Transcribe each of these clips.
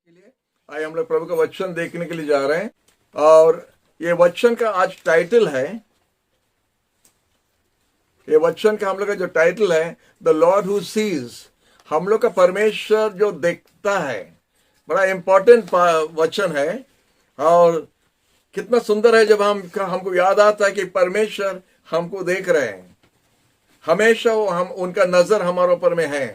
के लिए आज हम लोग प्रभु का वचन देखने के लिए जा रहे हैं और ये वचन का आज टाइटल है, ये वचन का हम लोग का जो टाइटल है द लॉर्ड हु सीज। हम लोग का परमेश्वर जो देखता है, बड़ा इंपॉर्टेंट वचन है और कितना सुंदर है जब हमको याद आता है कि परमेश्वर हमको देख रहे हैं। हमेशा हम उनका नजर हमारे ऊपर में है।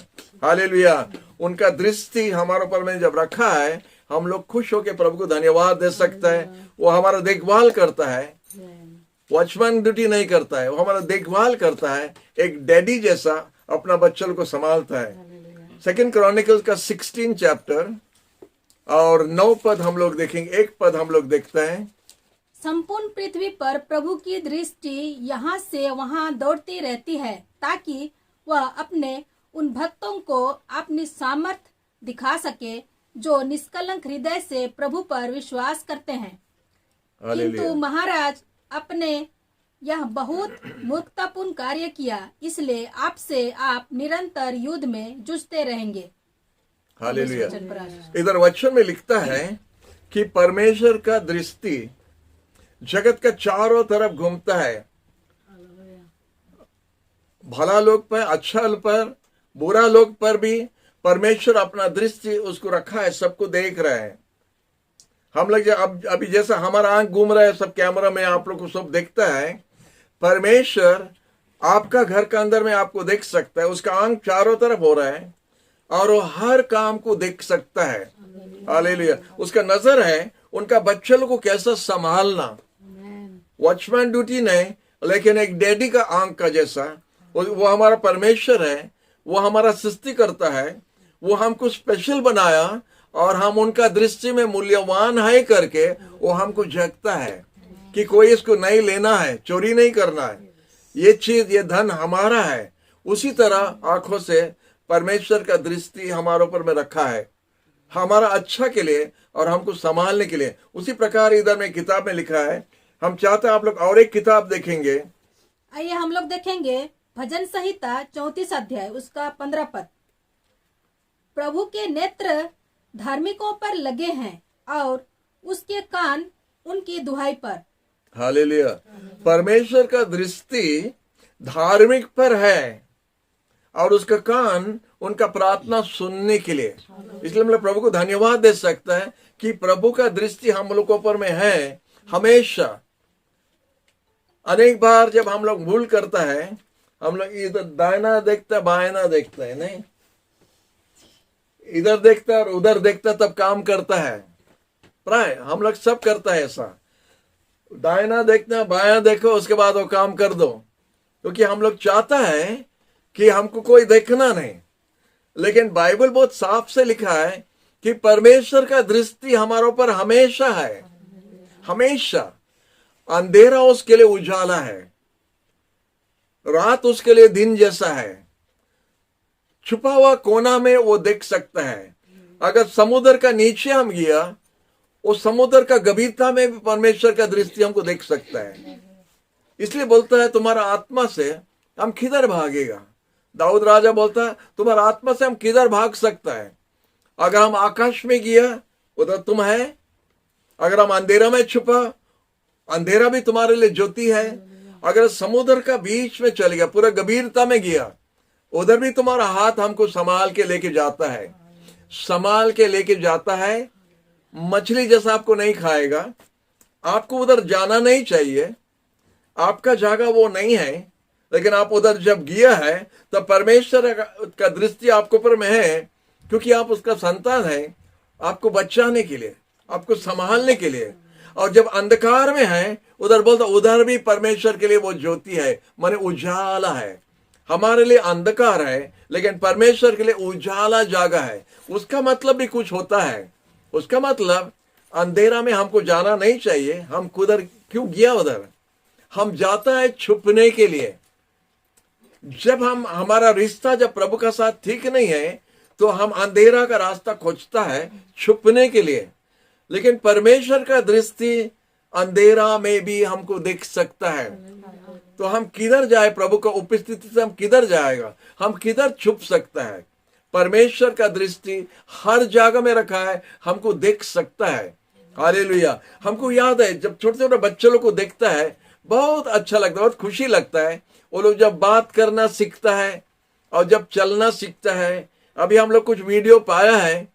हालेलुया। उनका दृष्टि हमारे ऊपर में जब रखा है, हम लोग खुश होकर प्रभु को धन्यवाद दे सकते हैं। वो हमारा देखभाल करता है, वॉचमैन ड्यूटी नहीं करता है, वो हमारा देखभाल करता है, एक डैडी जैसा अपना बच्चों को संभालता है। सेकंड क्रॉनिकल्स का 16 चैप्टर और 9 पद हम लोग देखेंगे। एक पद हम लोग देखते हैं। संपूर्ण पृथ्वी पर प्रभु की दृष्टि यहाँ से वहाँ दौड़ती रहती है, ताकि वह अपने उन भक्तों को अपनी सामर्थ दिखा सके जो निष्कलंक हृदय से प्रभु पर विश्वास करते हैं। किंतु महाराज अपने यह बहुत मूर्खतापूर्ण कार्य किया, इसलिए आपसे आप निरंतर युद्ध में जूझते रहेंगे। हालेलुया। इधर वचन में लिखता है कि परमेश्वर का दृष्टि जगत का चारों तरफ घूमता है, भला लोग पर, अच्छा पर, बुरा लोग पर भी परमेश्वर अपना दृष्टि उसको रखा है, सबको देख रहे हैं। हम लोग अभी जैसा हमारा आंख घूम रहा है, सब कैमरा में आप लोग को सब देखता है। परमेश्वर आपका घर के अंदर में आपको देख सकता है, उसका आंख चारों तरफ हो रहा है और वो हर काम को देख सकता है। हालेलुया। उसका नजर है उनका बच्चों को कैसा संभालना। वॉचमैन ड्यूटी नहीं, लेकिन एक डैडी का आंख का जैसा वो हमारा परमेश्वर है। वो हमारा सृष्टि करता है, वो हमको स्पेशल बनाया और हम उनका दृष्टि में मूल्यवान है करके वो हमको जगता है कि कोई इसको नहीं लेना है, चोरी नहीं करना है, ये चीज, ये धन हमारा है। उसी तरह आंखों से परमेश्वर का दृष्टि हमारे ऊपर में रखा है, हमारा अच्छा के लिए और हमको संभालने के लिए। उसी प्रकार इधर में किताब में लिखा है। हम चाहते हैं आप लोग और एक किताब देखेंगे। आइए हम लोग देखेंगे भजन संहिता 34 अध्याय उसका 15 पद। प्रभु के नेत्र धार्मिकों पर लगे हैं और उसके कान उनकी दुहाई पर। हालेलुया। परमेश्वर का दृष्टि धार्मिक पर है और उसका कान उनका प्रार्थना सुनने के लिए। इसलिए हम लोग प्रभु को धन्यवाद दे सकता है कि प्रभु का दृष्टि हम लोगों पर में है हमेशा। अनेक बार जब हम लोग भूल करता है, हम लोग इधर दाहिना देखता है, बायना देखता है, नहीं इधर देखता है और उधर देखता, तब काम करता है। प्राय हम लोग सब करता है ऐसा, दाहिना देखना, बाया देखो, उसके बाद वो काम कर दो, क्योंकि हम लोग चाहता है कि हमको कोई देखना नहीं। लेकिन बाइबल बहुत साफ से लिखा है कि परमेश्वर का दृष्टि हमारे ऊपर हमेशा है, हमेशा। अंधेरा उसके लिए उजाला है, रात उसके लिए दिन जैसा है। छुपा हुआ कोना में वो देख सकता है। अगर समुद्र का नीचे हम गया, उस समुद्र का गभीरता में भी परमेश्वर का दृष्टि हमको देख सकता है। इसलिए बोलता है तुम्हारा आत्मा से हम किधर भागेगा। दाऊद राजा बोलता है तुम्हारा आत्मा से हम किधर भाग सकता है। अगर हम आकाश में गया, उधर तुम है। अगर हम अंधेरा में छुपा, अंधेरा भी तुम्हारे लिए ज्योति है। अगर समुद्र का बीच में चल गया, पूरा गंभीरता में गया, उधर भी तुम्हारा हाथ हमको संभाल के लेके जाता है, संभाल के लेके जाता है। मछली जैसा आपको नहीं खाएगा। आपको उधर जाना नहीं चाहिए, आपका जगह वो नहीं है, लेकिन आप उधर जब गया है तब परमेश्वर का दृष्टि आपके ऊपर में है, क्योंकि आप उसका संतान है, आपको बचाने के लिए, आपको संभालने के लिए। और जब अंधकार में है, उधर बोलता उधर भी परमेश्वर के लिए वो ज्योति है, माने उजाला है। हमारे लिए अंधकार है, लेकिन परमेश्वर के लिए उजाला जगह है। उसका मतलब भी कुछ होता है। उसका मतलब अंधेरा में हमको जाना नहीं चाहिए। हम उधर क्यों गया? उधर हम जाता है छुपने के लिए। जब हमारा रिश्ता जब प्रभु का साथ ठीक नहीं है, तो हम अंधेरा का रास्ता खोजता है छुपने के लिए। लेकिन परमेश्वर का दृष्टि अंधेरा में भी हमको देख सकता है। तो हम किधर जाए? प्रभु का उपस्थिति से हम किधर जाएगा? हम किधर छुप सकता है? परमेश्वर का दृष्टि हर जगह में रखा है, हमको देख सकता है। हालेलुया। हमको याद है जब छोटे छोटे बच्चे लोग को देखता है बहुत अच्छा लगता है, बहुत खुशी लगता है। वो लोग जब बात करना सीखता है और जब चलना सीखता है। अभी हम लोग कुछ वीडियो पाया है,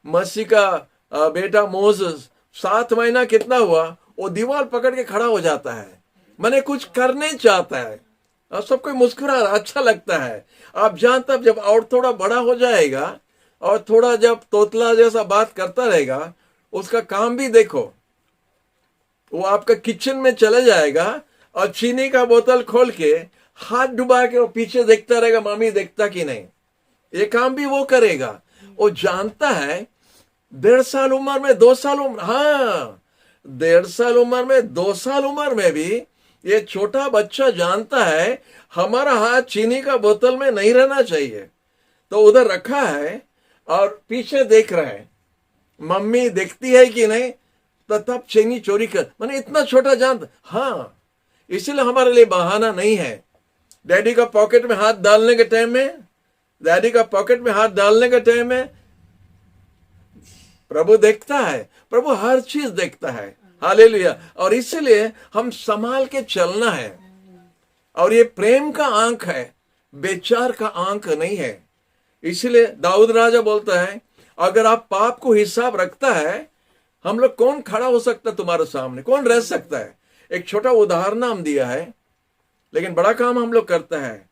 मसीह का बेटा मोसेस 7 महीना कितना हुआ, वो दीवार पकड़ के खड़ा हो जाता है, मैंने कुछ करने चाहता है और सब कोई मुस्कुरा रहा, अच्छा लगता है। आप जानते हैं जब और थोड़ा बड़ा हो जाएगा और थोड़ा जब तोतला जैसा बात करता रहेगा, उसका काम भी देखो, वो आपका किचन में चले जाएगा और चीनी का बोतल खोल के हाथ डुबा के वो पीछे देखता रहेगा, मम्मी देखता कि नहीं। ये काम भी वो करेगा। वो जानता है 1.5 साल उम्र में, 2 साल उम्र, हाँ 1.5 साल उम्र में, 2 साल उम्र में भी ये छोटा बच्चा जानता है हमारा हाथ चीनी का बोतल में नहीं रहना चाहिए, तो उधर रखा है और पीछे देख रहा है मम्मी देखती है कि नहीं, तो तब चीनी चोरी कर। मैंने इतना छोटा जानता, हाँ इसीलिए हमारे लिए बहाना नहीं है। डैडी का पॉकेट में हाथ डालने के टाइम में, डैडी का पॉकेट में हाथ डालने के टाइम में प्रभु देखता है, प्रभु हर चीज देखता है। हालेलुया। और इसीलिए हम संभाल के चलना है। और ये प्रेम का आंख है, बेचार का आंख नहीं है। इसलिए दाऊद राजा बोलता है अगर आप पाप को हिसाब रखता है, हम लोग कौन खड़ा हो सकता तुम्हारे सामने, कौन रह सकता है। एक छोटा उदाहरण हम दिया है, लेकिन बड़ा काम हम लोग करता है।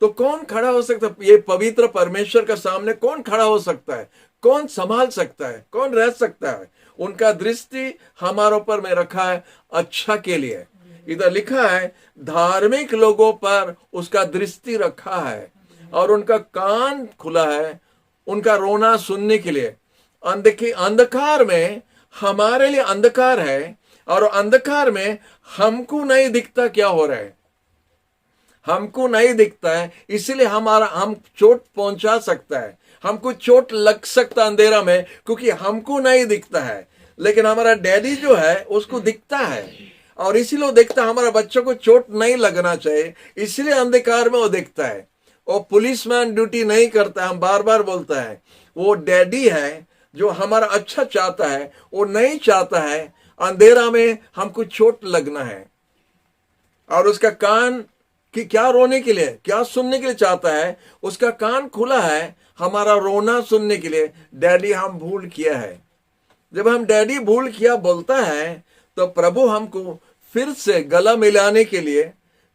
तो कौन खड़ा हो सकता है, ये पवित्र परमेश्वर का सामने कौन खड़ा हो सकता है, कौन संभाल सकता है, कौन रह सकता है। उनका दृष्टि हमारे ऊपर में रखा है अच्छा के लिए। इधर लिखा है धार्मिक लोगों पर उसका दृष्टि रखा है और उनका कान खुला है उनका रोना सुनने के लिए। अंधकार में हमारे लिए अंधकार है और अंधकार में हमको नहीं दिखता क्या हो रहा है, हमको नहीं दिखता है, इसलिए हम चोट पहुंचा सकता है, हमको चोट लग सकता अंधेरा में, क्योंकि हमको नहीं दिखता है। लेकिन हमारा डैडी जो है उसको दिखता है और इसीलिए वो देखता है हमारा बच्चों को चोट नहीं लगना चाहिए, इसलिए अंधकार में वो देखता है। वो पुलिसमैन ड्यूटी नहीं करता, हम बार बार बोलता है, वो डैडी है जो हमारा अच्छा चाहता है। वो नहीं चाहता है अंधेरा में हमको चोट लगना है। और उसका कान कि क्या रोने के लिए, क्या सुनने के लिए चाहता है, उसका कान खुला है हमारा रोना सुनने के लिए। डैडी हम भूल किया है। जब हम डैडी भूल किया बोलता है तो प्रभु हमको फिर से गला मिलाने के लिए,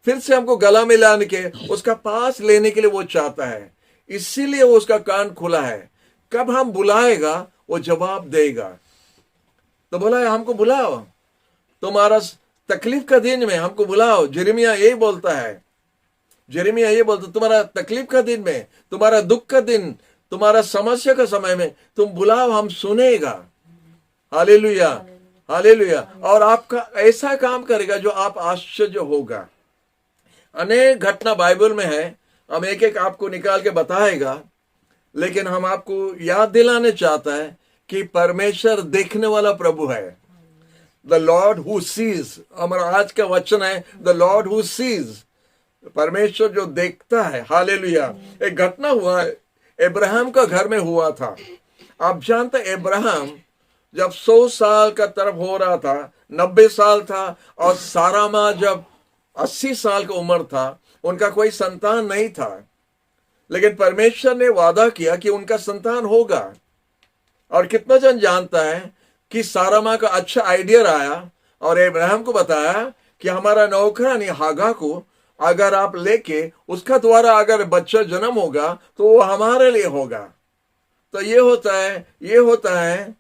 फिर से हमको गला मिलाने के उसका पास लेने के लिए वो चाहता है, इसीलिए वो उसका कान खुला है। कब हम बुलाएगा वो जवाब देगा। तो बोला है हमको बुलाओ, तुम्हारा तकलीफ का दिन में हमको बुलाओ। यिर्मयाह यही बोलता है, यिर्मयाह ये बोलता तुम्हारा तकलीफ का दिन में, तुम्हारा दुख का दिन, तुम्हारा समस्या का समय में तुम बुलाओ, हम सुनेगा। Hallelujah, hallelujah. और आपका ऐसा काम करेगा जो आप आश्चर्य होगा। अनेक घटना बाइबल में है, हम एक एक आपको निकाल के बताएगा, लेकिन हम आपको याद दिलाने चाहता है कि परमेश्वर देखने वाला प्रभु है। द लॉर्ड हु सीज, हमारा आज का वचन है द लॉर्ड हु सीज, परमेश्वर जो देखता है। हालेलुया। एक घटना हुआ है, अब्राहम का घर में हुआ था। आप जानते अब्राहम जब 100 साल का तरफ हो रहा था, 90 साल था, और सारा माँ जब 80 साल का उम्र था, उनका कोई संतान नहीं था। लेकिन परमेश्वर ने वादा किया कि उनका संतान होगा। और कितना जन जानता है कि सारा माँ का अच्छा आइडिया आया और अब्राहम को बताया कि हमारा नौकरानी हागा को अगर आप लेके उसका द्वारा अगर बच्चा जन्म होगा तो वो हमारे लिए होगा। तो ये होता है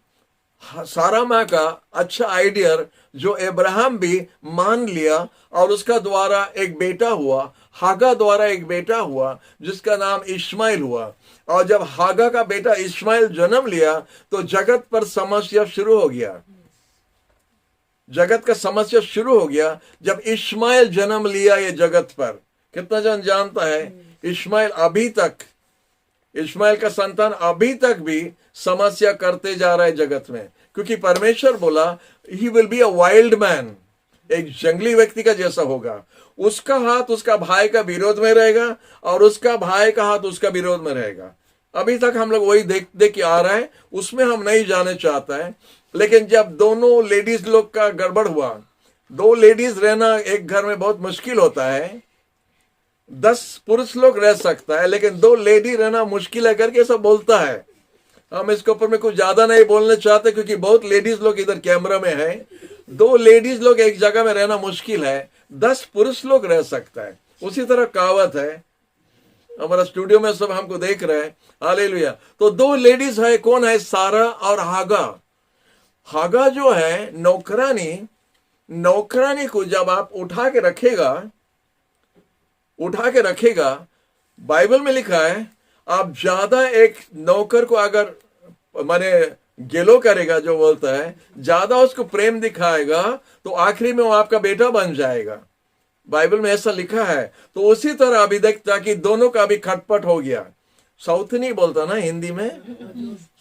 सारा माँ का अच्छा आइडिया जो अब्राहम भी मान लिया, और उसका द्वारा एक बेटा हुआ, हागा द्वारा एक बेटा हुआ जिसका नाम इश्माइल हुआ। और जब हागा का बेटा इश्माइल जन्म लिया तो जगत पर समस्या शुरू हो गया। जगत का समस्या शुरू हो गया जब इश्माइल जन्म लिया ये जगत पर। कितना जन जानता है इश्माइल का संतान अभी तक भी समस्या करते जा रहा है जगत में, क्योंकि परमेश्वर बोला he will be a wild man, एक जंगली व्यक्ति का जैसा होगा। उसका हाथ उसका भाई का विरोध में रहेगा और उसका भाई का हाथ उसका विरोध में रहेगा। अभी तक हम लोग वही देख देख के आ रहे हैं, उसमें हम नहीं जाने चाहते हैं। लेकिन जब दोनों लेडीज लोग का गड़बड़ हुआ, 2 लेडीज रहना एक घर में बहुत मुश्किल होता है। 10 पुरुष लोग रह सकता है, लेकिन 2 लेडी रहना मुश्किल है करके सब बोलता है। हम इसके ऊपर में कुछ ज्यादा नहीं बोलने चाहते, क्योंकि बहुत लेडीज लोग इधर कैमरा में है। 2 लेडीज लोग एक जगह में रहना मुश्किल है, 10 पुरुष लोग रह सकता है। उसी तरह कहावत है, हमारा स्टूडियो में सब हमको देख रहे हैं, हालेलुया। तो 2 लेडीज है, कौन है? सारा और हागा। हागा जो है नौकरानी को जब आप उठा के रखेगा, बाइबल में लिखा है, आप ज्यादा एक नौकर को अगर माने गेलो करेगा, जो बोलता है, ज्यादा उसको प्रेम दिखाएगा, तो आखिरी में वो आपका बेटा बन जाएगा। बाइबल में ऐसा लिखा है। तो उसी तरह अभी देखता कि दोनों का अभी खटपट हो गया। साउथनी बोलता ना हिंदी में,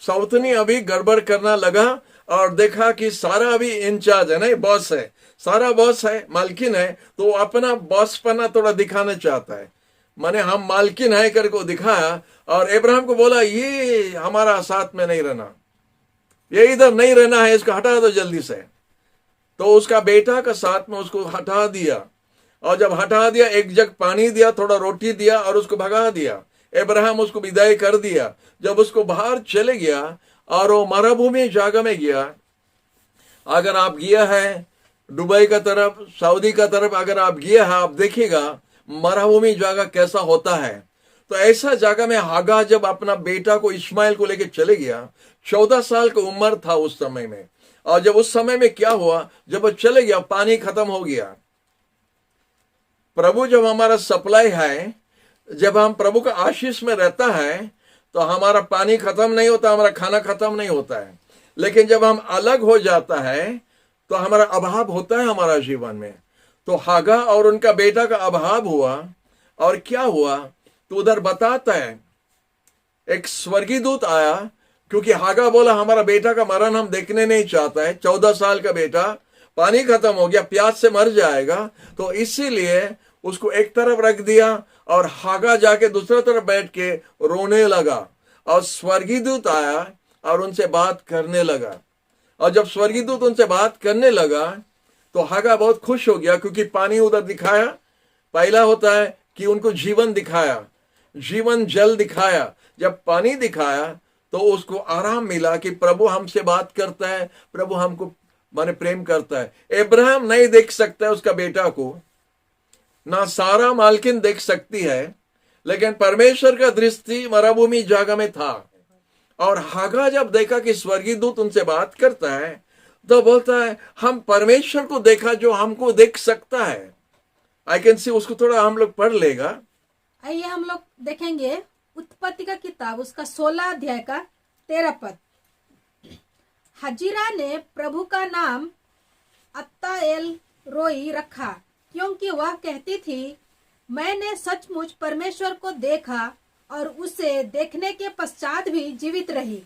साउथनी अभी गड़बड़ करना लगा और देखा कि सारा अभी इंचार्ज है, नहीं बॉस है, सारा बॉस है, मालकिन है, तो अपना बॉस पना थोड़ा दिखाना चाहता है। माने हम मालकिन है करके दिखाया, और इब्राहिम को बोला ये हमारा साथ में नहीं रहना, ये इधर नहीं रहना है, इसको हटा दो जल्दी से। तो उसका बेटा का साथ में उसको हटा दिया, और जब हटा दिया, एक जग पानी दिया, थोड़ा रोटी दिया और उसको भगा दिया। इब्राहिम उसको विदाई कर दिया। जब उसको बाहर चले गया और वो मरुभूमि जगह में गया, अगर आप गया है दुबई का तरफ, सऊदी का तरफ, अगर आप गया है, आप देखिएगा मरुभूमि जगह कैसा होता है। तो ऐसा जगह में हागा जब अपना बेटा को इस्माइल को लेके चले गया, 14 साल की उम्र था उस समय में। और जब उस समय में क्या हुआ, जब वो चले गया, पानी खत्म हो गया। प्रभु जब हमारा सप्लाई है, जब हम प्रभु का आशीष में रहता है, तो हमारा पानी खत्म नहीं होता, हमारा खाना खत्म नहीं होता है। लेकिन जब हम अलग हो जाता है, तो हमारा अभाव होता है हमारा जीवन में। तो हागा और उनका बेटा का अभाव हुआ, और क्या हुआ तो उधर बताता है, एक स्वर्गीय दूत आया, क्योंकि हागा बोला हमारा बेटा का मरण हम देखने नहीं चाहता है, 14 साल का बेटा, पानी खत्म हो गया, प्यास से मर जाएगा। तो इसीलिए उसको एक तरफ रख दिया, और हागा जाके दूसरी तरफ बैठ के रोने लगा। और स्वर्गीय दूत आया और उनसे बात करने लगा। और जब स्वर्गीय दूत उनसे बात करने लगा, तो हागा बहुत खुश हो गया, क्योंकि पानी उधर दिखाया। पहला होता है कि उनको जीवन दिखाया, जीवन जल दिखाया। जब पानी दिखाया तो उसको आराम मिला कि प्रभु हमसे बात करता है, प्रभु हमको माने प्रेम करता है। इब्राहिम नहीं देख सकता है उसका बेटा को, ना सारा मालकिन देख सकती है, लेकिन परमेश्वर का दृष्टि मरुभूमि जगह में था। और हागा जब देखा कि स्वर्गीय दूत उनसे बात करता है, तो बोलता है हम परमेश्वर को देखा जो हमको देख सकता है। आई कैन सी, उसको थोड़ा हम लोग पढ़ लेगा। आइए हम लोग देखेंगे उत्पत्ति का किताब, उसका 16 अध्याय का 13 पद। हजीरा ने प्रभु का नाम अत्ताएल रोई रखा, क्योंकि वह कहती थी, मैंने सचमुच परमेश्वर को देखा और उसे देखने के पश्चात भी जीवित रही।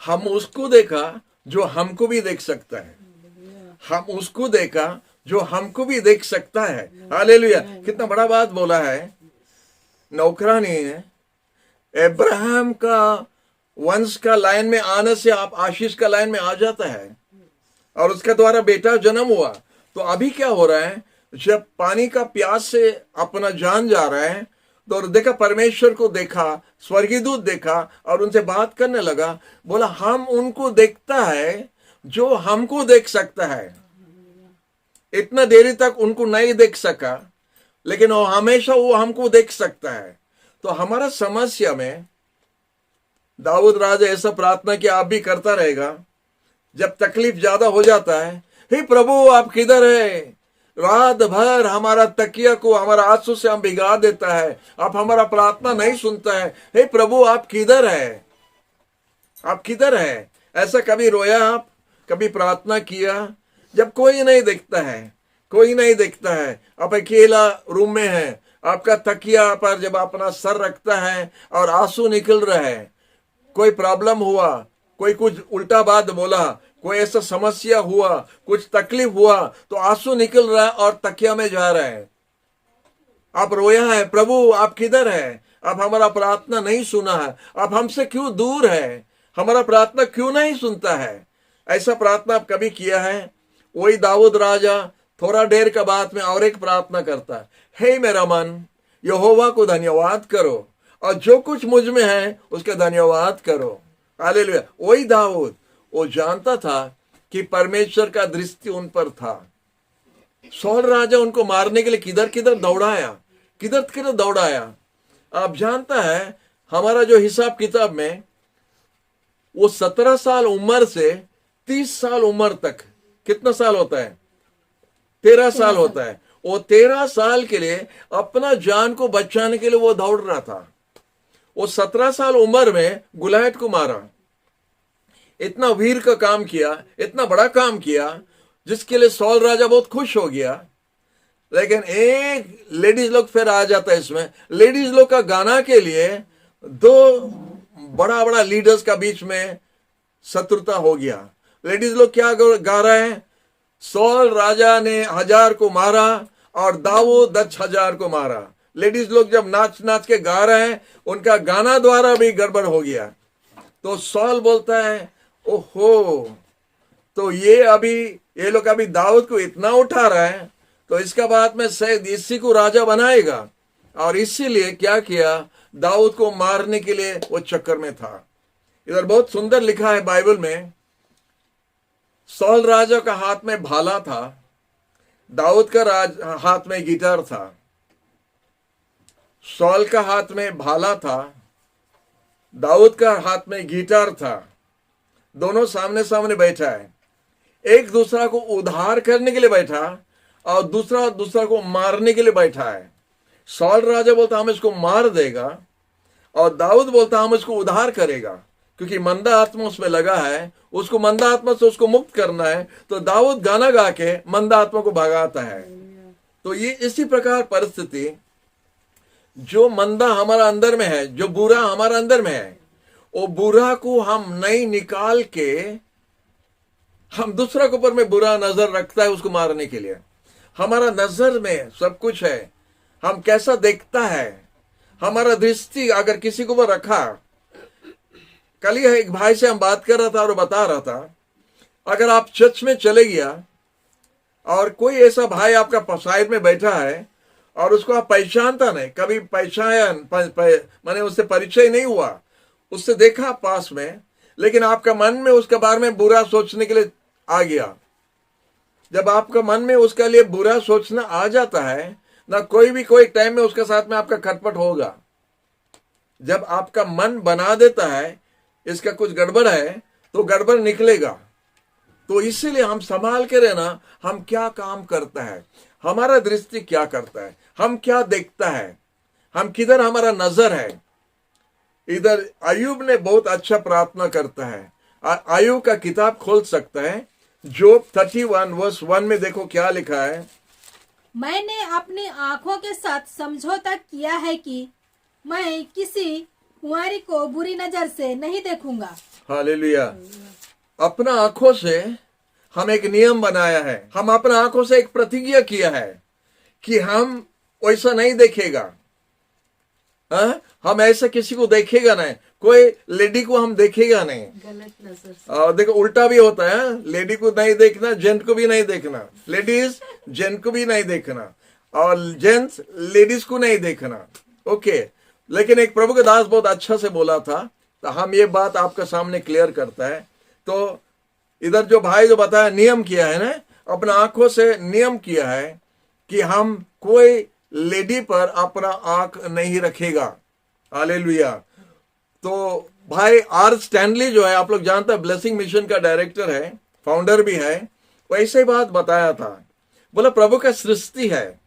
हम उसको देखा जो हमको भी देख सकता है, हम उसको देखा जो हमको भी देख सकता है। हालेलुया, कितना बड़ा बात बोला है। नौकरानी है, इब्राहिम का वंश का लाइन में आने से आप आशीष का लाइन में आ जाता है, और उसके द्वारा बेटा जन्म हुआ। तो अभी क्या हो रहा है, जब पानी का प्यास से अपना जान जा रहा है, तो देखा परमेश्वर को देखा, स्वर्गीय दूत देखा और उनसे बात करने लगा। बोला हम उनको देखता है जो हमको देख सकता है। इतना देरी तक उनको नहीं देख सका, लेकिन वो हमेशा वो हमको देख सकता है। तो हमारा समस्या में दाऊद राजा ऐसा प्रार्थना कि आप भी करता रहेगा, जब तकलीफ ज्यादा हो जाता है, हे प्रभु आप किधर है? रात भर हमारा तकिया को हमारा आंसू से हम भिगा देता है, आप हमारा प्रार्थना नहीं सुनता है। हे प्रभु आप किधर है? आप किधर है? ऐसा कभी रोया आप? कभी प्रार्थना किया? जब कोई नहीं देखता है, कोई नहीं देखता है, आप अकेला रूम में है, आपका तकिया पर जब अपना सर रखता है और आंसू निकल रहा है, कोई प्रॉब्लम हुआ, कोई कुछ उल्टा बात बोला, कोई ऐसा समस्या हुआ, कुछ तकलीफ हुआ, तो आंसू निकल रहा है और तकिया में जा रहा है, आप रोया है, प्रभु आप किधर है? आप हमारा प्रार्थना नहीं सुना है, आप हमसे क्यों दूर है, हमारा प्रार्थना क्यों नहीं सुनता है। ऐसा प्रार्थना आप कभी किया है? वही दाऊद राजा थोड़ा देर के बाद में और एक प्रार्थना करता है, हे मेरा मन यहोवा को धन्यवाद करो और जो कुछ मुझ में है उसका धन्यवाद करो। हालेलुया। वही दाऊद, वो जानता था कि परमेश्वर का दृष्टि उन पर था। सौल राजा उनको मारने के लिए किधर किधर दौड़ाया। आप जानता है हमारा जो हिसाब किताब में वो 17 साल उम्र से 30 साल उम्र तक कितना साल होता है? 13 साल होता है। वो 13 साल के लिए अपना जान को बचाने के लिए वो दौड़ रहा था। वो 17 साल उम्र में गुलायत को मारा। इतना वीर का काम किया, इतना बड़ा काम किया जिसके लिए सौल राजा बहुत खुश हो गया। लेकिन एक लेडीज लोग फिर आ जाता है इसमें। लेडीज लोग का गाना के लिए दो बड़ा बड़ा लीडर्स का बीच में शत्रुता हो गया। लेडीज लोग क्या गा रहे हैं? सौल राजा ने 1000 को मारा और दाऊद 10,000 को मारा। लेडीज लोग जब नाच नाच के गा रहे हैं, उनका गाना द्वारा भी गड़बड़ हो गया। तो सौल बोलता है, ओहो, तो ये लोग अभी दाऊद को इतना उठा रहा है, तो इसका बाद में शायद इसी को राजा बनाएगा। और इसीलिए क्या किया, दाऊद को मारने के लिए वो चक्कर में था। इधर बहुत सुंदर लिखा है बाइबल में, सौल राजा का हाथ में भाला था, दाऊद का हाथ में गिटार था। सौल का हाथ में भाला था, दाऊद का हाथ में गिटार था। दोनों सामने सामने बैठा है, एक दूसरा को उद्धार करने के लिए बैठा और दूसरा को मारने के लिए बैठा है। सौल राजा बोलता हम इसको मार देगा और दाऊद बोलता हम इसको उद्धार करेगा, क्योंकि मंदा आत्मा उसमें लगा है, उसको मंदा आत्मा से उसको मुक्त करना है। तो दाऊद गाना गा के मंदा आत्मा को भगाता है। तो ये इसी प्रकार परिस्थिति, जो मंदा हमारा अंदर में है, जो बुरा हमारा अंदर में है, वो बुरा को हम नहीं निकाल के हम दूसरा के ऊपर में बुरा नजर रखता है उसको मारने के लिए। हमारा नजर में सब कुछ है, हम कैसा देखता है, हमारा दृष्टि अगर किसी के ऊपर रखा। कल ही एक भाई से हम बात कर रहा था और बता रहा था, अगर आप चर्च में चले गया और कोई ऐसा भाई आपका साइड में बैठा है और उसको आप पहचानता नहीं, कभी माने उससे परिचय नहीं हुआ, उससे देखा पास में, लेकिन आपका मन में उसके बारे में बुरा सोचने के लिए आ गया। जब आपका मन में उसके लिए बुरा सोचना आ जाता है ना, कोई टाइम में उसके साथ में आपका खटपट होगा। जब आपका मन बना देता है इसका कुछ गड़बड़ है, तो गड़बड़ निकलेगा। तो इसीलिए हम संभाल के रहना, हम क्या काम करता है, हमारा दृष्टि क्या करता है, हम क्या देखता है, हम किधर हमारा नजर है। इधर अय्यूब ने बहुत अच्छा प्रार्थना करता है। अय्यूब का किताब खोल सकता है, जोब 31 वर्स 1 में देखो क्या लिखा है। मैंने अपनी आंखों के साथ समझौता किया है कि मैं किसी कुंवारी को बुरी नजर से नहीं देखूंगा। हालेलुया। अपना आंखों से हम एक नियम बनाया है, हम अपना आंखों से एक प्रतिज्ञा किया है कि हम वैसा नहीं देखेगा। हम ऐसा किसी को देखेगा नहीं, कोई लेडी को हम देखेगा नहीं। गलत नजर से। देखो उल्टा भी होता है, लेडी को नहीं देखना, जेंट को भी नहीं देखना, लेडीज जेंट को भी नहीं देखना और जेंट्स लेडीज को नहीं देखना। ओके, लेकिन एक प्रभु का दास बहुत अच्छा से बोला था, तो हम ये बात आपके सामने क्लियर करता है। तो इधर जो भाई जो बताया नियम किया है ना, अपना आंखों से नियम किया है कि हम कोई लेडी पर अपना आंख नहीं रखेगा। हालेलुया। तो भाई आर स्टैनली जो है, आप लोग जानते हैं, ब्लेसिंग मिशन का डायरेक्टर है, फाउंडर भी है, वैसे ही बात बताया था। बोला प्रभु का सृष्टि है,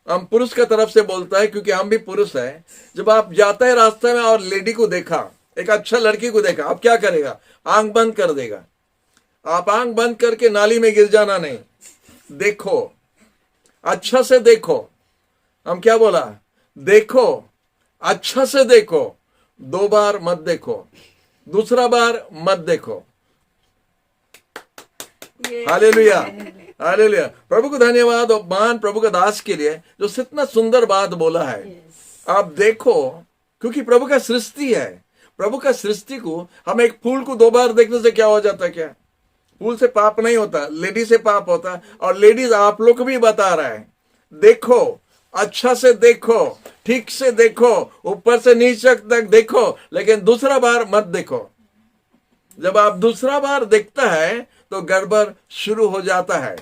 हम पुरुष का तरफ से बोलता है क्योंकि हम भी पुरुष है। जब आप जाते हैं रास्ते में और लेडी को देखा, एक अच्छा लड़की को देखा, आप क्या करेगा? आंख बंद कर देगा। आप आंख बंद करके नाली में गिर जाना नहीं, देखो, अच्छा से देखो। हम क्या बोला? देखो, अच्छा से देखो, 2 बार मत देखो, दूसरा बार मत देखो। Hallelujah, hallelujah. प्रभु को धन्यवाद और मान प्रभु का दास के लिए जो इतना सुंदर बात बोला है। आप देखो, क्योंकि प्रभु का सृष्टि है। प्रभु का सृष्टि को हम एक फूल को 2 बार देखने से क्या हो जाता है? क्या फूल से पाप नहीं होता, लेडी से पाप होता। और लेडीज आप लोग को भी बता रहा है, देखो, अच्छा से देखो, ठीक से देखो, ऊपर से नीचे तक देखो, लेकिन दूसरा बार मत देखो। जब आप दूसरा बार देखता है तो गड़बड़ शुरू हो जाता है।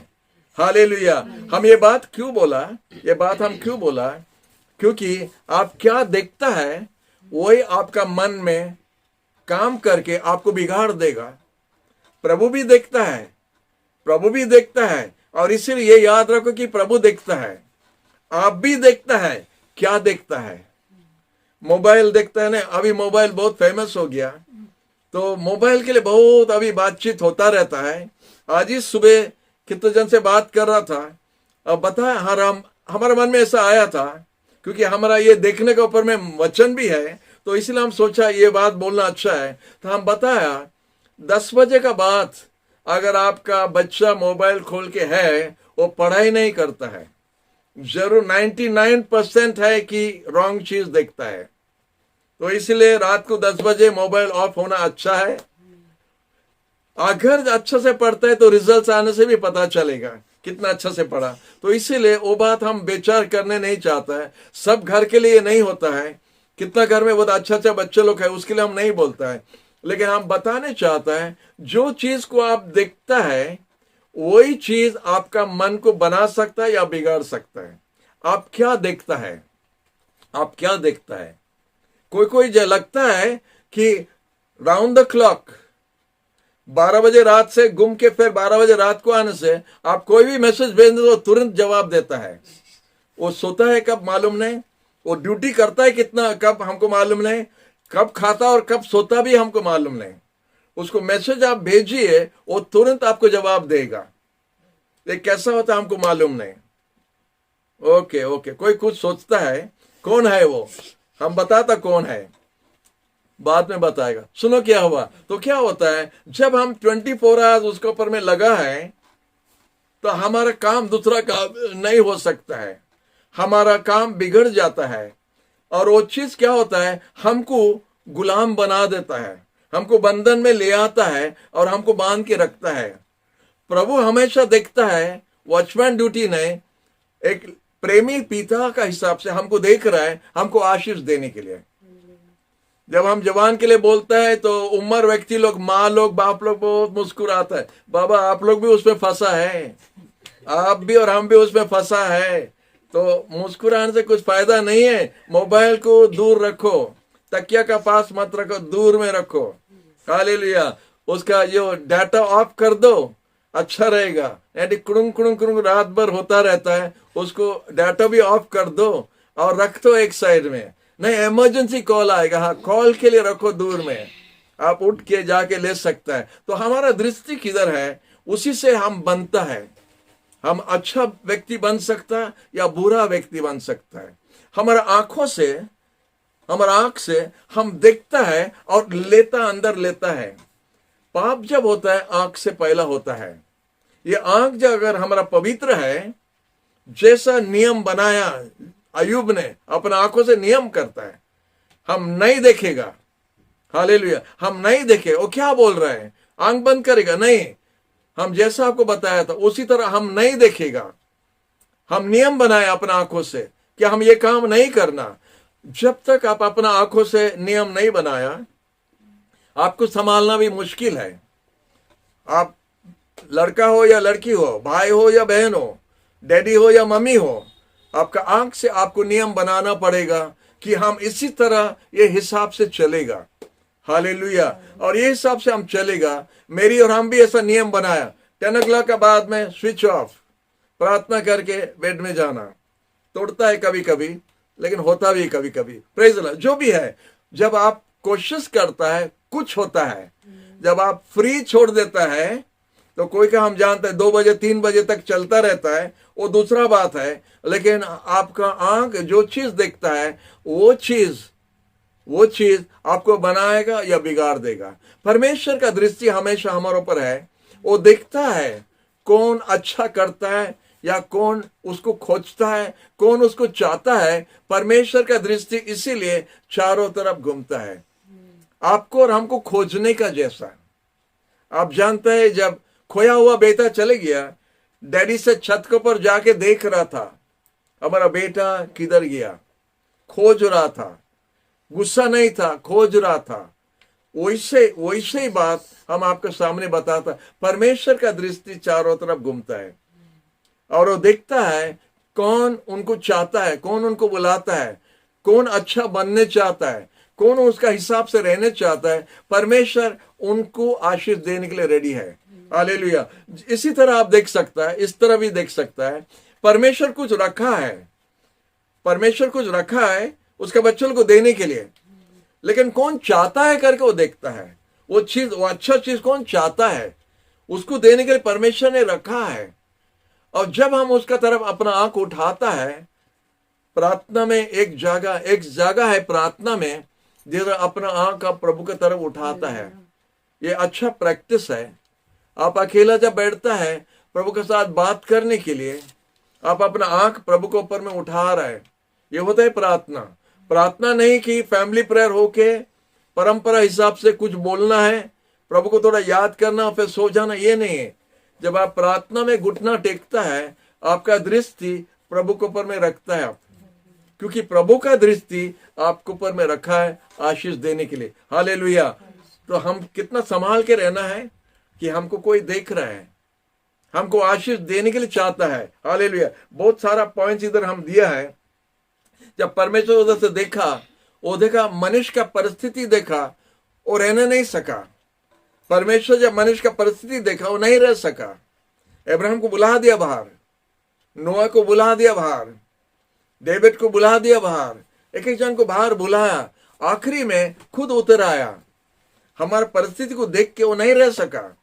हालेलुया। हम ये बात क्यों बोला? ये बात हम क्यों बोला? क्योंकि आप क्या देखता है वही आपका मन में काम करके आपको बिगाड़ देगा। प्रभु भी देखता है, प्रभु भी देखता है, और इसीलिए याद रखो कि प्रभु देखता है, आप भी देखता है। क्या देखता है? मोबाइल देखता है ना। अभी मोबाइल बहुत फेमस हो गया, तो मोबाइल के लिए बहुत अभी बातचीत होता रहता है। आज ही सुबह कितने जन से बात कर रहा था, अब बताया हमारे मन में ऐसा आया था, क्योंकि हमारा ये देखने के ऊपर में वचन भी है, तो इसलिए हम सोचा ये बात बोलना अच्छा है। तो हम बताया 10 बजे का बाद अगर आपका बच्चा मोबाइल खोल के है, वो पढ़ाई नहीं करता है, जरूर 99% है कि रॉन्ग चीज देखता है। तो इसलिए रात को 10 बजे मोबाइल ऑफ होना अच्छा है। अगर अच्छा से पढ़ता है तो रिजल्ट्स आने से भी पता चलेगा कितना अच्छा से पढ़ा। तो इसीलिए वो बात हम विचार करने नहीं चाहता है। सब घर के लिए नहीं होता है, कितना घर में बहुत अच्छा अच्छा बच्चे लोग है, उसके लिए हम नहीं बोलता है। लेकिन हम बताने चाहता है, जो चीज को आप देखता है वही चीज आपका मन को बना सकता है या बिगाड़ सकता है। आप क्या देखता है? आप क्या देखता है? कोई लगता है कि राउंड द क्लॉक 12 बजे रात से घूम के फिर 12 बजे रात को आने से आप कोई भी मैसेज भेज दो तो तुरंत जवाब देता है। वो सोता है कब मालूम नहीं, वो ड्यूटी करता है कितना कब हमको मालूम नहीं, कब खाता और कब सोता भी हमको मालूम नहीं। उसको मैसेज आप भेजिए, वो तुरंत आपको जवाब देगा। ये कैसा होता है हमको मालूम नहीं। ओके, कोई कुछ सोचता है, कौन है वो? हम बताता कौन है, बाद में बताएगा। सुनो क्या हुआ। तो क्या होता है, जब हम 24 आवर्स उसके ऊपर में लगा है, तो हमारा काम दूसरा काम नहीं हो सकता है, हमारा काम बिगड़ जाता है। और वो चीज क्या होता है, हमको गुलाम बना देता है, हमको बंधन में ले आता है और हमको बांध के रखता है। प्रभु हमेशा देखता है, वॉचमैन ड्यूटी ने एक प्रेमी पिता का हिसाब से हमको देख रहा है, हमको आशीष देने के लिए। जब हम जवान के लिए बोलता है तो उम्र व्यक्ति लोग, माँ लोग, बाप लोग बहुत मुस्कुराता है, बाबा आप लोग भी उसमें फंसा है, आप भी और हम भी उसमें फंसा है। तो मुस्कुराने से कुछ फायदा नहीं है। मोबाइल को दूर रखो, तकिया का पास मत रखो, दूर में रखो। हालेलुया। उसका जो डाटा ऑफ कर दो, अच्छा रहेगा। यदि कुड़ुंग कुड़ुंग कुड़ुंग रात भर होता रहता है, उसको डाटा भी ऑफ कर दो और रख दो एक साइड में। नहीं, इमरजेंसी कॉल आएगा, हाँ, कॉल के लिए रखो दूर में, आप उठ के जाके ले सकता है। तो हमारा दृष्टि किधर है, उसी से हम बनता है। हम अच्छा व्यक्ति बन सकता है या बुरा व्यक्ति बन सकता है। हमारा आंखों से, हमारा आंख से हम देखता है और लेता, अंदर लेता है। पाप जब होता है आंख से पहला होता है। ये आंख जब अगर हमारा पवित्र है, जैसा नियम बनाया अय्यूब ने, अपना आंखों से नियम करता है, हम नहीं देखेगा। हालेलुया। हम नहीं देखे, वो क्या बोल रहे हैं, आंख बंद करेगा? नहीं, हम जैसा आपको बताया था उसी तरह हम नहीं देखेगा। हम नियम बनाए अपना आंखों से कि हम ये काम नहीं करना। जब तक आप अपना आंखों से नियम नहीं बनाया, आपको संभालना भी मुश्किल है। आप लड़का हो या लड़की हो, भाई हो या बहन हो, डैडी हो या मम्मी हो, आपका आंख से आपको नियम बनाना पड़ेगा कि हम इसी तरह ये हिसाब से चलेगा। हालेलुया। और ये हिसाब से हम चलेगा। मेरी और हम भी ऐसा नियम बनाया, 10 o'clock के बाद में स्विच ऑफ, प्रार्थना करके बेड में जाना। तोड़ता है कभी कभी, लेकिन होता भी कभी कभी। Praise the Lord. जो भी है, जब आप कोशिश करता है कुछ होता है। जब आप फ्री छोड़ देता है तो कोई का हम जानते हैं 2 बजे 3 बजे तक चलता रहता है, वो दूसरा बात है। लेकिन आपका आंख जो चीज देखता है वो चीज आपको बनाएगा या बिगाड़ देगा। परमेश्वर का दृष्टि हमेशा हमारे ऊपर है। वो देखता है कौन अच्छा करता है या कौन उसको खोजता है, कौन उसको चाहता है। परमेश्वर का दृष्टि इसीलिए चारों तरफ घूमता है, आपको और हमको खोजने का जैसा। आप जानते हैं, जब खोया हुआ बेटा चले गया, डैडी से छत के ऊपर जाके देख रहा था हमारा बेटा किधर गया, खोज रहा था, गुस्सा नहीं था, खोज रहा था। वैसे ही बात हम आपके सामने बताता, परमेश्वर का दृष्टि चारों तरफ घूमता है और वो देखता है कौन उनको चाहता है, कौन उनको बुलाता है, कौन अच्छा बनने चाहता है, कौन उसका हिसाब से रहने चाहता है। परमेश्वर उनको आशीष देने के लिए रेडी है। हालेलुया। इसी तरह आप देख सकता है, इस तरह भी देख सकता है, परमेश्वर कुछ रखा है, परमेश्वर कुछ रखा है उसके बच्चों को देने के लिए, लेकिन कौन चाहता है करके वो देखता है। वो चीज, वो अच्छा चीज कौन चाहता है, उसको देने के लिए परमेश्वर ने रखा है। और जब हम उसका तरफ अपना आंख उठाता है, प्रार्थना में एक जगह है प्रार्थना में जिधर अपना आंख आप प्रभु की तरफ उठाता है। ये अच्छा प्रैक्टिस है। आप अकेला जब बैठता है प्रभु के साथ बात करने के लिए, आप अपना आंख प्रभु के ऊपर में उठा रहा है, ये होता है प्रार्थना। प्रार्थना नहीं कि फैमिली प्रेयर होके परंपरा हिसाब से कुछ बोलना है, प्रभु को थोड़ा याद करना फिर सो जाना, ये नहीं है। जब आप प्रार्थना में घुटना टेकता है, आपका दृष्टि प्रभु के ऊपर में रखता है आप, क्योंकि प्रभु का दृष्टि आपके ऊपर में रखा है आशीष देने के लिए। हालेलुया। तो हम कितना संभाल के रहना है कि हमको कोई देख रहा है, हमको आशीष देने के लिए चाहता है। हालेलुया। बहुत सारा पॉइंट इधर हम दिया है। जब परमेश्वर उधर से देखा, वो देखा मनुष्य का परिस्थिति देखा, वो रहने नहीं सका। परमेश्वर जब मनुष्य का परिस्थिति देखा, वो नहीं रह सका। अब्राहम को बुला दिया बाहर, नोआ को बुला दिया बाहर, डेविड को बुला दिया बाहर, एक एक जन को बाहर बुलाया, आखिरी में खुद उतर आया। हमारी परिस्थिति को देख के वो नहीं रह सका,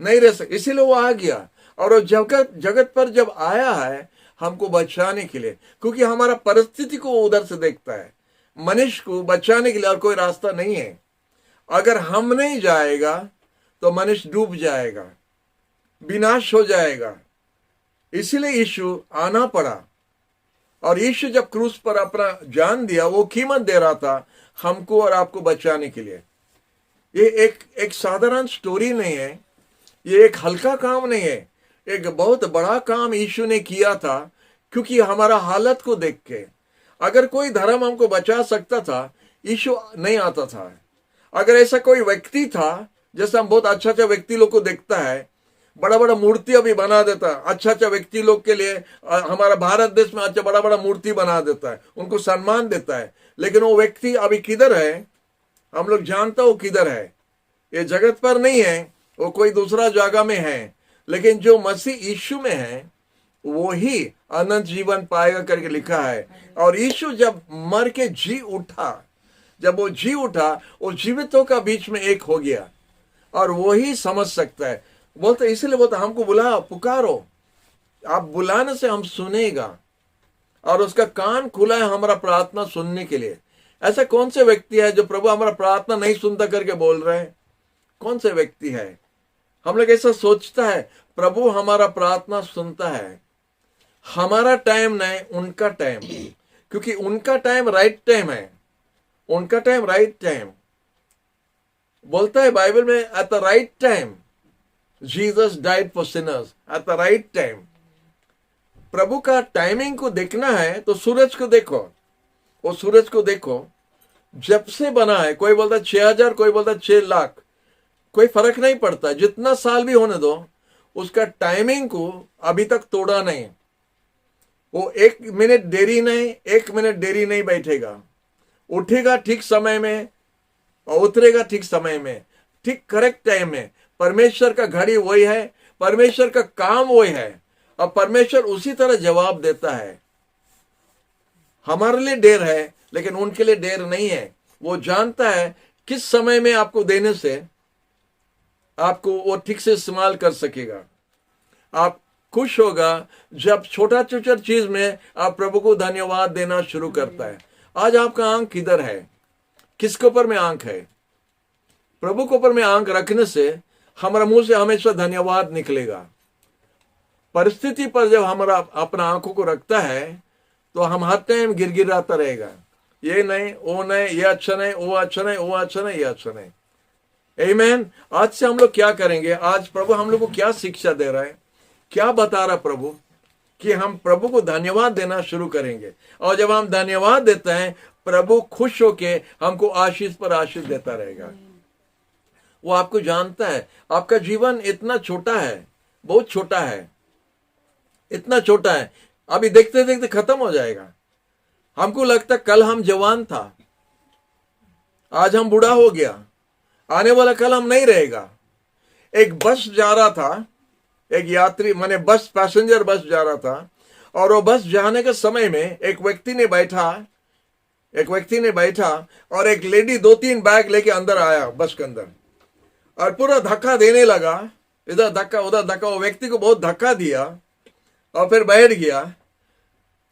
इसीलिए वो आ गया। और वो जगत पर जब आया है हमको बचाने के लिए, क्योंकि हमारा परिस्थिति को उधर से देखता है। मनुष्य को बचाने के लिए और कोई रास्ता नहीं है। अगर हम नहीं जाएगा तो मनुष्य डूब जाएगा, विनाश हो जाएगा। इसीलिए यीशु आना पड़ा। और यीशु जब क्रूस पर अपना जान दिया, वो कीमत दे रहा था हमको और आपको बचाने के लिए। ये एक साधारण स्टोरी नहीं है, ये एक हल्का काम नहीं है, एक बहुत बड़ा काम यीशु ने किया था। क्योंकि हमारा हालत को देख के, अगर कोई धर्म हमको बचा सकता था, यीशु नहीं आता था। अगर ऐसा कोई व्यक्ति था, जैसा हम बहुत अच्छा व्यक्ति लोग को देखता है, बड़ा बड़ा मूर्ति अभी बना देता है, अच्छा व्यक्ति लोग के लिए हमारा भारत देश में अच्छा बड़ा मूर्ति बना देता है, उनको सम्मान देता है। लेकिन वो व्यक्ति अभी किधर है, हम लोग जानता वो किधर है। ये जगत पर नहीं है, वो कोई दूसरा जगह में है। लेकिन जो मसीह यीशु में है वो ही अनंत जीवन पाएगा करके लिखा है। और यीशु जब मर के जी उठा, जब वो जी उठा, वो जीवितों का बीच में एक हो गया, और वो ही समझ सकता है। बोलते इसलिए बोलते हमको बुला, पुकारो, आप बुलाने से हम सुनेगा, और उसका कान खुला है हमारा प्रार्थना सुनने के लिए। ऐसा कौन से व्यक्ति है जो प्रभु हमारा प्रार्थना नहीं सुनता करके बोल रहे हैं? कौन से व्यक्ति है? हम लोग ऐसा सोचता है प्रभु हमारा प्रार्थना सुनता है, हमारा टाइम नहीं, उनका टाइम, क्योंकि उनका टाइम राइट टाइम है, उनका टाइम राइट टाइम। बोलता है बाइबल में, at the right time Jesus died for sinners, at the right time. प्रभु का टाइमिंग को देखना है तो सूरज को देखो, वो सूरज को देखो, जब से बना है, कोई बोलता 6000, कोई बोलता 6 लाख, कोई फर्क नहीं पड़ता, जितना साल भी होने दो, उसका टाइमिंग को अभी तक तोड़ा नहीं। वो 1 मिनट देरी नहीं, 1 मिनट देरी नहीं बैठेगा, उठेगा ठीक समय में और उतरेगा ठीक समय में, ठीक करेक्ट टाइम में। परमेश्वर का घड़ी वही है, परमेश्वर का काम वही है, और परमेश्वर उसी तरह जवाब देता है। हमारे लिए देर है, लेकिन उनके लिए देर नहीं है। वो जानता है किस समय में आपको देने से आपको वो ठीक से इस्तेमाल कर सकेगा। आप खुश होगा जब छोटा छोटा चीज में आप प्रभु को धन्यवाद देना शुरू करता है। आज आपका आंख किधर है? किसके ऊपर में आंख है? प्रभु के ऊपर में आंख रखने से हमारा मुंह से हमेशा धन्यवाद निकलेगा। परिस्थिति पर जब हमारा अपना आंखों को रखता है तो हम हर टाइम गिरगिराता रहेगा, ये नहीं, वो नहीं, ये अच्छा नहीं, वो अच्छा नहीं, वो अच्छा नहीं, ये अच्छा नहीं। आमीन। आज से हम लोग क्या करेंगे? आज प्रभु हम लोग को क्या शिक्षा दे रहा है, क्या बता रहा प्रभु? कि हम प्रभु को धन्यवाद देना शुरू करेंगे, और जब हम धन्यवाद देते हैं प्रभु खुश होके हमको आशीष पर आशीष देता रहेगा। वो आपको जानता है, आपका जीवन इतना छोटा है, बहुत छोटा है, इतना छोटा है, अभी देखते देखते खत्म हो जाएगा। हमको लगता कल हम जवान था, आज हम बूढ़ा हो गया, आने वाला कल हम नहीं रहेगा। एक बस जा रहा था, एक यात्री माने बस, पैसेंजर बस जा रहा था, और वो बस जाने के समय में एक व्यक्ति ने बैठा और एक लेडी 2-3 बैग लेके अंदर आया बस के अंदर, और पूरा धक्का देने लगा, इधर धक्का उधर धक्का। वो व्यक्ति को बहुत धक्का दिया और फिर बैठ गया।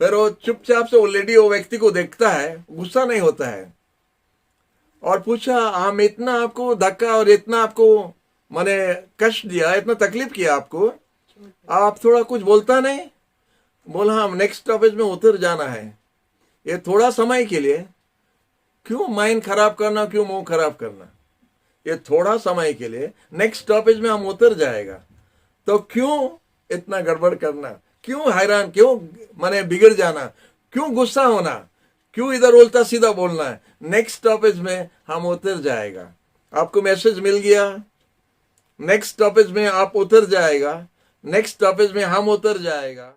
फिर वो चुपचाप से वो लेडी वो व्यक्ति को देखता है, गुस्सा नहीं होता है, और पूछा, हम इतना आपको धक्का और इतना आपको मैंने कष्ट दिया, इतना तकलीफ किया आपको, आप थोड़ा कुछ बोलता नहीं? बोला, हम नेक्स्ट स्टॉपेज में उतर जाना है, ये थोड़ा समय के लिए, क्यों माइंड खराब करना, क्यों मुंह खराब करना, ये थोड़ा समय के लिए, नेक्स्ट स्टॉपेज में हम उतर जाएगा, तो क्यों इतना गड़बड़ करना, क्यों हैरान, क्यों माने बिगड़ जाना, क्यों गुस्सा होना, क्यों इधर उल्टा सीधा बोलना है? नेक्स्ट स्टॉपेज में हम उतर जाएगा। आपको मैसेज मिल गया, नेक्स्ट स्टॉपेज में आप उतर जाएगा, नेक्स्ट स्टॉपेज में हम उतर जाएगा।